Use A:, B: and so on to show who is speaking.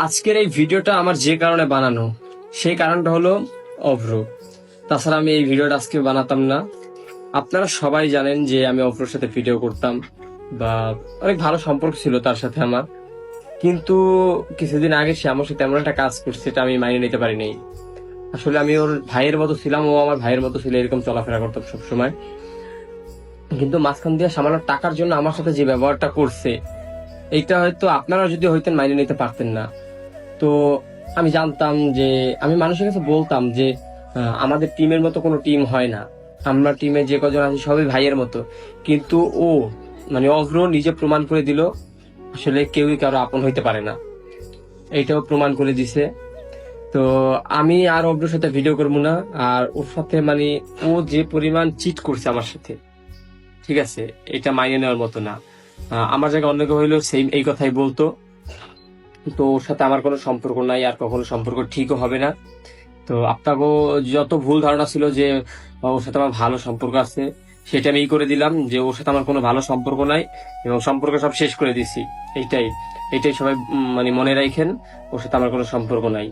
A: আজকের এই ভিডিওটা আমার যে কারণে বানানো, সেই কারণটা হলো অভ্র। তাছাড়া আমি এই ভিডিওটা আজকে বানাতাম না। আপনারা সবাই জানেন যে আমি অভ্রর সাথে ভিডিও করতাম বা অনেক ভালো সম্পর্ক ছিল তার সাথে আমার। কিন্তু কিছুদিন আগে সে আমার সাথে এমন একটা কাজ করছে, এটা আমি মানিয়ে নিতে পারিনি। আসলে আমি ওর ভাইয়ের মতো ছিলাম, ও আমার ভাইয়ের মতো ছিল, এরকম চলাফেরা করতাম সবসময়। কিন্তু মাঝখান দিয়ে সামান্য টাকার জন্য আমার সাথে যে ব্যবহারটা করছে, এইটা হয়তো আপনারা যদি হইতেন মানিয়ে নিতে পারতেন না। তো আমি জানতাম যে, আমি মানুষের কাছে বলতাম যে আমাদের টিমের মতো কোনো টিম হয় না, আমরা টিমে যে কজন আছি সবাই ভাইয়ের মতো। কিন্তু ও মানে অভ্র নিজে প্রমাণ করে দিল আসলে কেউই কারো আপন হইতে পারে না, এইটাও প্রমাণ করে দিছে। তো আমি আর অভ্রের সাথে ভিডিও করবো না। আর ওর সাথে মানে ও যে পরিমাণ চিট করছে আমার সাথে, ঠিক আছে, এটা মাইনে নেওয়ার মতো না। আমার জায়গায় অন্য কেউ হইলেও সেম এই কথাই বলতো। তো ওর সাথে আমার কোনো সম্পর্ক নাই, আর কখনো সম্পর্ক ঠিকও হবে না। তো আপনাকেও যত ভুল ধারণা ছিল যে ওর সাথে আমার ভালো সম্পর্ক আছে, সেটা আমি করে দিলাম যে ওর সাথে আমার কোনো ভালো সম্পর্ক নাই, এবং সম্পর্ক সব শেষ করে দিছি। এইটাই এইটাই সবাই মানে মনে রাখেন, ওর সাথে আমার কোনো সম্পর্ক নাই।